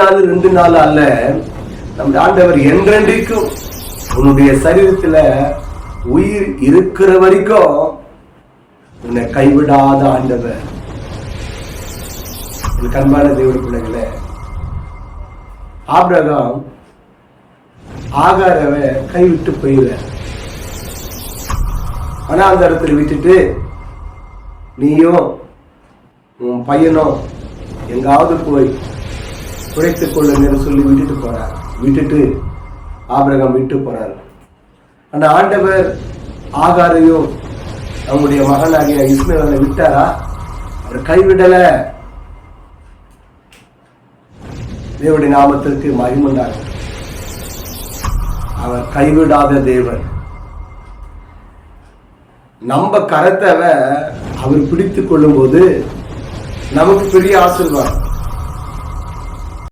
நாள் 2 நாள் அல்ல, நம்முடைய ஆண்டவர் என்றென்றைக்கும் உன்னுடைய சரீரத்துல உயிர் இருக்கிற வரைக்கும் உன்னை கைவிடாத ஆண்டவர். என் அன்பான தேவனுடைய பிள்ளைகளே, ஆபிரகாம் ஆகாரவை கைவிட்டு போயிட, ஆனா அந்த இடத்துல விட்டுட்டு நீயும் உன் பையனும் எங்காவது போய் குறைத்துக் கொள்ளுங்க சொல்லி விட்டுட்டு ஆபிரகாம் விட்டு போறார். ஆனா ஆண்டவர் ஆகாரையும் அவங்களுடைய மகனாகிய இஸ்மவேலை விட்டாரா? அவர் கைவிடல. தேவனுடைய நாமத்திற்கு மகிமைண்டார். அவர் கைவிடாத தேவன். நம்ம கரத்தை அவர் பிடித்துக் கொள்ளும் போது நமக்கு பெரிய ஆசீர்வாதம்.